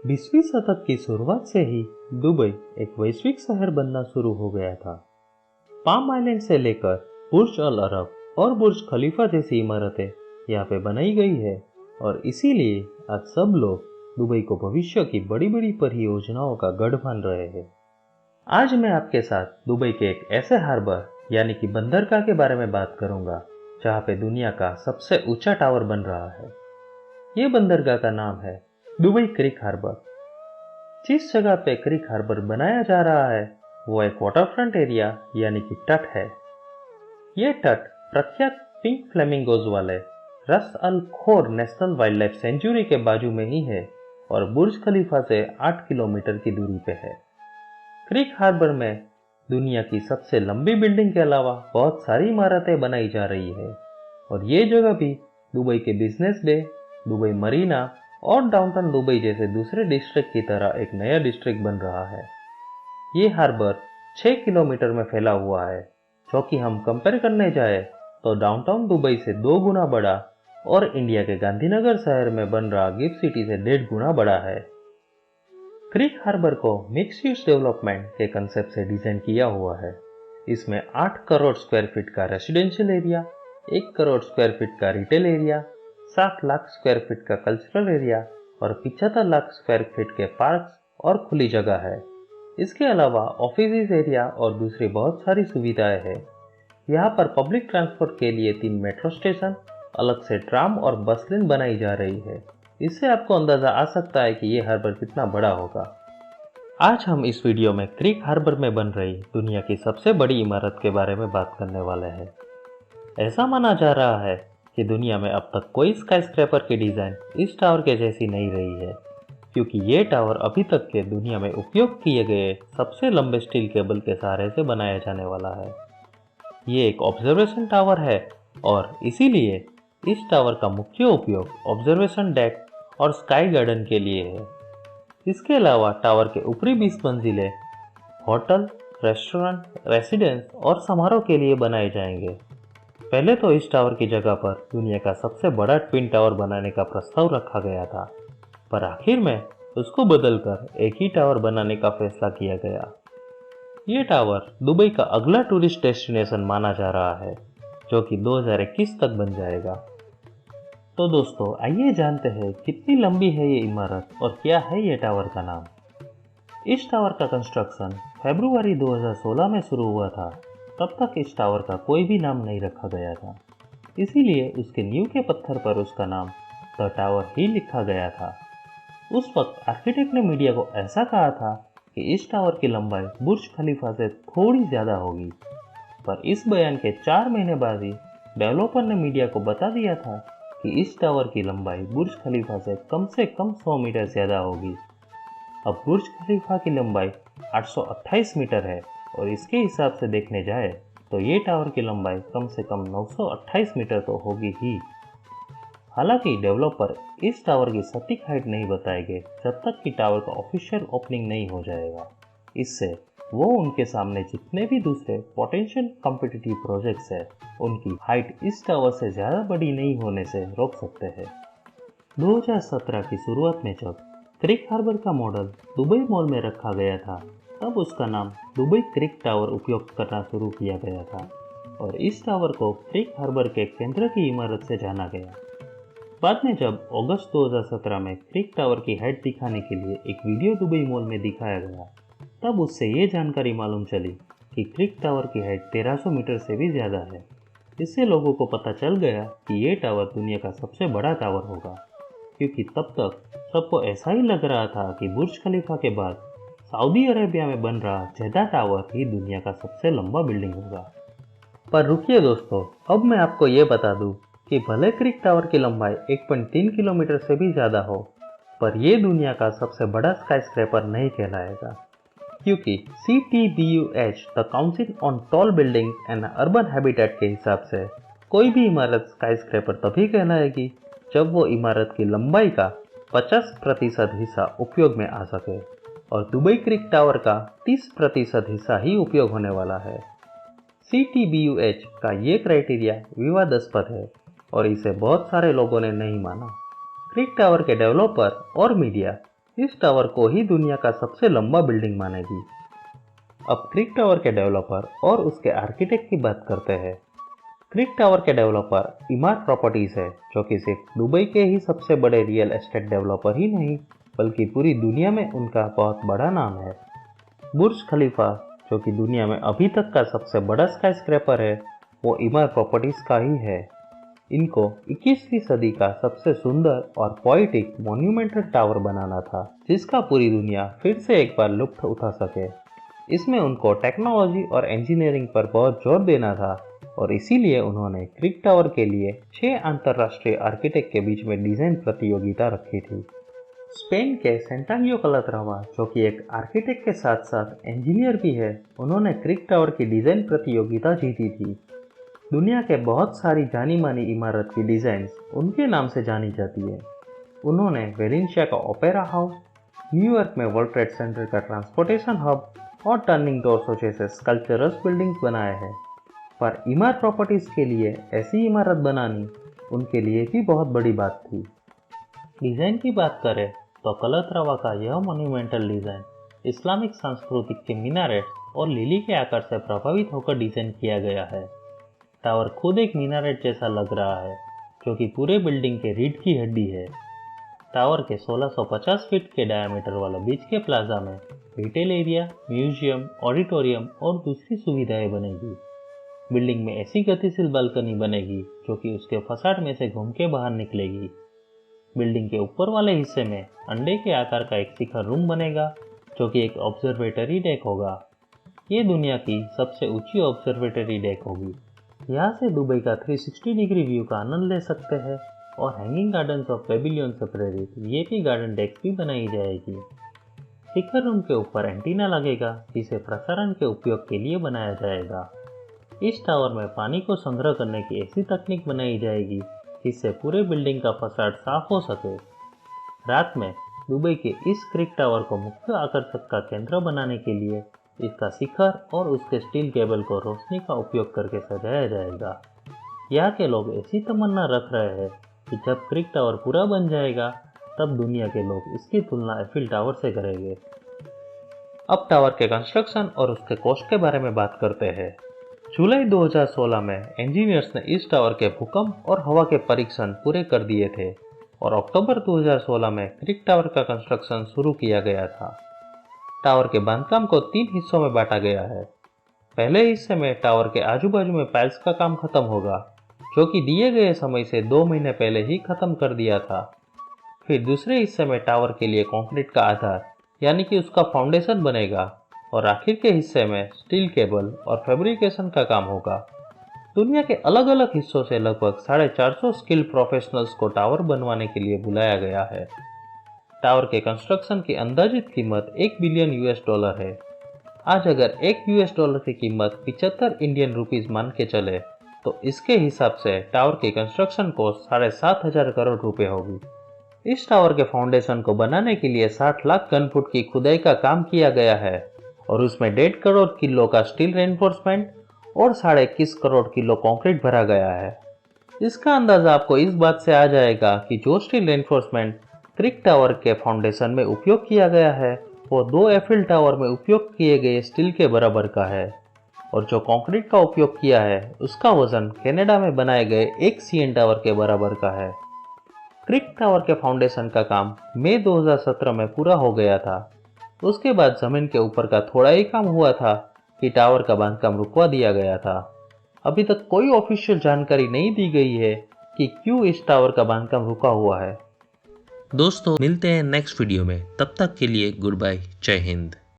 20वीं शतक की शुरुआत से ही दुबई एक वैश्विक शहर बनना शुरू हो गया था। पाम आइलैंड से लेकर बुर्ज अल अरब और बुर्ज खलीफा जैसी इमारतें यहाँ पे बनाई गई है और इसीलिए आज सब लोग दुबई को भविष्य की बड़ी बड़ी परियोजनाओं का गढ़ मान रहे हैं। आज मैं आपके साथ दुबई के एक ऐसे हार्बर यानी कि बंदरगाह के बारे में बात करूंगा जहाँ पे दुनिया का सबसे ऊंचा टावर बन रहा है। ये बंदरगाह का नाम है दुबई क्रिक हार्बर। जिस जगह पे क्रिक हार्बर बनाया जा रहा है वो एक वाटरफ्रंट एरिया यानी कि तट है। ये तट प्रख्यात पिंक फ्लेमिंगोज वाले रस अल खोर नेशनल वाइल्ड लाइफ सेंचुरी के बाजू में ही है और बुर्ज खलीफा से 8 किलोमीटर की दूरी पे है। क्रिक हार्बर में दुनिया की सबसे लंबी बिल्डिंग के अलावा बहुत सारी इमारतें बनाई जा रही है और ये जगह भी दुबई के बिजनेस डे, दुबई मरीना और डाउनटाउन दुबई जैसे दूसरे डिस्ट्रिक्ट की तरह एक नया डिस्ट्रिक्ट बन रहा है। ये हार्बर 6 किलोमीटर में फैला हुआ है, जो कि हम कंपेयर करने जाए तो डाउनटाउन दुबई से 2 गुना बड़ा और इंडिया के गांधीनगर शहर में बन रहा गिफ्ट सिटी से 1.5 गुना बड़ा है। क्रिक हार्बर को मिक्स यूज डेवलपमेंट के कंसेप्ट से डिजाइन किया हुआ है। इसमें 8 करोड़ स्क्वायर फीट का residential area, 1 crore square feet का retail area, 7 lakh square feet का कल्चरल एरिया और 75 लाख स्क्वायर फीट के पार्क्स और खुली जगह है। इसके अलावा ऑफिस एरिया और दूसरी बहुत सारी सुविधाएं हैं। यहाँ पर पब्लिक ट्रांसपोर्ट के लिए 3 मेट्रो स्टेशन, अलग से ट्राम और बस लाइन बनाई जा रही है। इससे आपको अंदाजा आ सकता है कि ये हार्बर कितना बड़ा होगा। आज हम इस वीडियो में क्रिक हार्बर में बन रही दुनिया की सबसे बड़ी इमारत के बारे में बात करने वाले हैं। ऐसा माना जा रहा है कि दुनिया में अब तक कोई स्काईस्क्रैपर की डिजाइन इस टावर के जैसी नहीं रही है, क्योंकि ये टावर अभी तक के दुनिया में उपयोग किए गए सबसे लंबे स्टील केबल के सहारे से बनाया जाने वाला है। ये एक ऑब्जर्वेशन टावर है और इसीलिए इस टावर का मुख्य उपयोग ऑब्जर्वेशन डेक और स्काई गार्डन के लिए है। इसके अलावा टावर के ऊपरी 20 मंजिले होटल, रेस्टोरेंट, रेसिडेंस और समारोह के लिए बनाए जाएंगे। पहले तो इस टावर की जगह पर दुनिया का सबसे बड़ा ट्विन टावर बनाने का प्रस्ताव रखा गया था, पर आखिर में उसको बदलकर एक ही टावर बनाने का फैसला किया गया। ये टावर दुबई का अगला टूरिस्ट डेस्टिनेशन माना जा रहा है, जो कि 2021 तक बन जाएगा। तो दोस्तों आइए जानते हैं कितनी लंबी है ये इमारत और क्या है ये टावर का नाम। इस टावर का कंस्ट्रक्शन फरवरी 2016 में शुरू हुआ था। तब तक इस टावर का कोई भी नाम नहीं रखा गया था, इसीलिए उसके नींव के पत्थर पर उसका नाम द टावर ही लिखा गया था। उस वक्त आर्किटेक्ट ने मीडिया को ऐसा कहा था कि इस टावर की लंबाई बुर्ज खलीफा से थोड़ी ज़्यादा होगी, पर इस बयान के 4 महीने बाद ही डेवलपर ने मीडिया को बता दिया था कि इस टावर की लंबाई बुर्ज खलीफा से कम 100 मीटर ज़्यादा होगी। अब बुर्ज खलीफा की लंबाई 828 मीटर है और इसके हिसाब से देखने जाए तो ये टावर की लंबाई कम से कम 928 मीटर तो होगी ही। हालांकि डेवलपर इस टावर की सटीक हाइट नहीं बताएंगे जब तक कि टावर का ऑफिशियल ओपनिंग नहीं हो जाएगा। इससे वो उनके सामने जितने भी दूसरे पोटेंशियल कॉम्पिटिटिव प्रोजेक्ट्स है उनकी हाइट इस टावर से ज़्यादा बड़ी नहीं होने से रोक सकते हैं। 2017 की शुरुआत में जब क्रिक हार्बर का मॉडल दुबई मॉल में रखा गया था, तब उसका नाम दुबई क्रिक टावर उपयोग करना शुरू किया गया था और इस टावर को क्रिक हार्बर के केंद्र की इमारत से जाना गया। बाद में जब अगस्त 2017 में क्रिक टावर की हाइट दिखाने के लिए एक वीडियो दुबई मॉल में दिखाया गया, तब उससे ये जानकारी मालूम चली कि क्रिक टावर की हाइट 1300 मीटर से भी ज़्यादा है। इससे लोगों को पता चल गया कि ये टावर दुनिया का सबसे बड़ा टावर होगा, क्योंकि तब तक सबको ऐसा ही लग रहा था कि बुर्ज खलीफा के बाद सऊदी अरेबिया में बन रहा जेदा टावर ही दुनिया का सबसे लंबा बिल्डिंग होगा। पर रुकिए दोस्तों, अब मैं आपको ये बता दूं कि भले क्रिक टावर की लंबाई 1.3 किलोमीटर से भी ज़्यादा हो, पर यह दुनिया का सबसे बड़ा स्काईस्क्रैपर नहीं कहलाएगा, क्योंकि CTBUH the council on tall building and urban habitat के हिसाब से कोई भी इमारत स्काईस्क्रैपर तभी कहलाएगी जब वो इमारत की लंबाई का 50% हिस्सा उपयोग में आ सके, और दुबई क्रिक टावर का 30% हिस्सा ही उपयोग होने वाला है। CTBUH का ये क्राइटेरिया विवादास्पद है और इसे बहुत सारे लोगों ने नहीं माना। क्रिक टावर के डेवलपर और मीडिया इस टावर को ही दुनिया का सबसे लंबा बिल्डिंग मानेगी। अब क्रिक टावर के डेवलपर और उसके आर्किटेक्ट की बात करते हैं। क्रिक टावर के डेवलपर इमारत प्रॉपर्टीज है, जो कि सिर्फ दुबई के ही सबसे बड़े रियल एस्टेट डेवलपर ही नहीं बल्कि पूरी दुनिया में उनका बहुत बड़ा नाम है। बुर्ज खलीफा, जो कि दुनिया में अभी तक का सबसे बड़ा स्काईस्क्रैपर है, वो इमारत प्रॉपर्टीज का ही है। इनको 21वीं सदी का सबसे सुंदर और पोएटिक मॉन्यूमेंटल टावर बनाना था, जिसका पूरी दुनिया फिर से एक बार लुत्फ उठा सके। इसमें उनको टेक्नोलॉजी और इंजीनियरिंग पर बहुत जोर देना था और इसीलिए उन्होंने क्रिक टावर के लिए 6 अंतर्राष्ट्रीय आर्किटेक्ट के बीच में डिजाइन प्रतियोगिता रखी थी। स्पेन के सेंटानियो कलाट्रावा, जो कि एक आर्किटेक्ट के साथ साथ इंजीनियर भी है, उन्होंने क्रिक टावर की डिजाइन प्रतियोगिता जीती थी। दुनिया के बहुत सारी जानी मानी इमारत की डिजाइन उनके नाम से जानी जाती है। उन्होंने वेलेंशिया का ओपेरा हाउस, न्यूयॉर्क में वर्ल्ड ट्रेड सेंटर का ट्रांसपोर्टेशन हब और टर्निंग टॉर्सो जैसे स्कल्पचरस बिल्डिंग्स बनाए हैं। पर इमारत प्रॉपर्टीज के लिए ऐसी इमारत बनानी उनके लिए भी बहुत बड़ी बात थी। डिज़ाइन की बात करें तो कलाट्रावा का यह मोन्यूमेंटल डिज़ाइन इस्लामिक सांस्कृतिक के मीनारेट्स और लिली के आकार से प्रभावित होकर डिज़ाइन किया गया है। टावर खुद एक मीनारेट जैसा लग रहा है, जो कि पूरे बिल्डिंग के रीढ़ की हड्डी है। टावर के 1650 फीट के डायमीटर वाले बीच के प्लाजा में रिटेल एरिया, म्यूजियम, ऑडिटोरियम और दूसरी सुविधाएं बनेगी। बिल्डिंग में ऐसी गतिशील बालकनी बनेगी जो कि उसके फसाड में से घूम के बाहर निकलेगी। बिल्डिंग के ऊपर वाले हिस्से में अंडे के आकार का एक शिखर रूम बनेगा, जो कि एक ऑब्जर्वेटरी डेक होगा। ये दुनिया की सबसे ऊंची ऑब्जर्वेटरी डेक होगी। यहाँ से दुबई का 360 डिग्री व्यू का आनंद ले सकते हैं और हैंगिंग गार्डन्स ऑफ पेविलियन से प्रेरित वीआईपी गार्डन डेक्स भी बनाई जाएगी। शिखर रूम के ऊपर एंटीना लगेगा, जिसे प्रसारण के उपयोग के लिए बनाया जाएगा। इस टावर में पानी को संग्रह करने की ऐसी तकनीक बनाई जाएगी जिससे पूरे बिल्डिंग का फसाड साफ हो सके। रात में दुबई के इस क्रिक टावर को मुख्य आकर्षक का केंद्र बनाने के लिए इसका शिखर और उसके स्टील केबल को रोशनी का उपयोग करके सजाया जाएगा। यहाँ के लोग ऐसी तमन्ना रख रहे हैं कि जब क्रिक टावर पूरा बन जाएगा तब दुनिया के लोग इसकी तुलना एफिल टावर से करेंगे। अब टावर के कंस्ट्रक्शन और उसके कॉस्ट के बारे में बात करते हैं। जुलाई 2016 में इंजीनियर्स ने इस टावर के भूकंप और हवा के परीक्षण पूरे कर दिए थे और अक्टूबर 2016 में क्रिक टावर का कंस्ट्रक्शन शुरू किया गया था। टावर के बांधकाम को 3 हिस्सों में बांटा गया है। पहले हिस्से में टावर के आजू बाजू में पाइल्स का काम खत्म होगा, जो कि दिए गए समय से 2 महीने पहले ही खत्म कर दिया था। फिर दूसरे हिस्से में टावर के लिए कंक्रीट का आधार यानी कि उसका फाउंडेशन बनेगा और आखिर के हिस्से में स्टील केबल और फैब्रिकेशन का काम होगा। दुनिया के अलग अलग हिस्सों से लगभग 450 स्किल प्रोफेशनल्स को टावर बनवाने के लिए बुलाया गया है। टावर के कंस्ट्रक्शन की अंदाजित कीमत $1 बिलियन है। आज अगर $1 की कीमत 75 इंडियन रुपीस मान के चले तो इसके हिसाब से टावर की कंस्ट्रक्शन कॉस्ट 7,500 करोड़ रुपए होगी। इस टावर के फाउंडेशन को बनाने के लिए 60 लाख घन फुट की खुदाई का काम किया गया है और उसमें 1.5 करोड़ किलो का स्टील रेनफोर्समेंट और 21.5 करोड़ किलो कंक्रीट भरा गया है। इसका अंदाजा आपको इस बात से आ जाएगा कि जो स्टील रेनफोर्समेंट क्रिक टावर के फाउंडेशन में उपयोग किया गया है वो 2 एफिल टावर में उपयोग किए गए स्टील के बराबर का है और जो कंक्रीट का उपयोग किया है उसका वजन कनाडा में बनाए गए एक सीएन टावर के बराबर का है। क्रिक टावर के फाउंडेशन का काम मई 2017 में पूरा हो गया था। उसके बाद जमीन के ऊपर का थोड़ा ही काम हुआ था कि टावर का बांधकाम रुकवा दिया गया था। अभी तक कोई ऑफिशियल जानकारी नहीं दी गई है कि क्यों इस टावर का बांधकाम रुका हुआ है। दोस्तों मिलते हैं नेक्स्ट वीडियो में, तब तक के लिए गुड बाय, जय हिंद।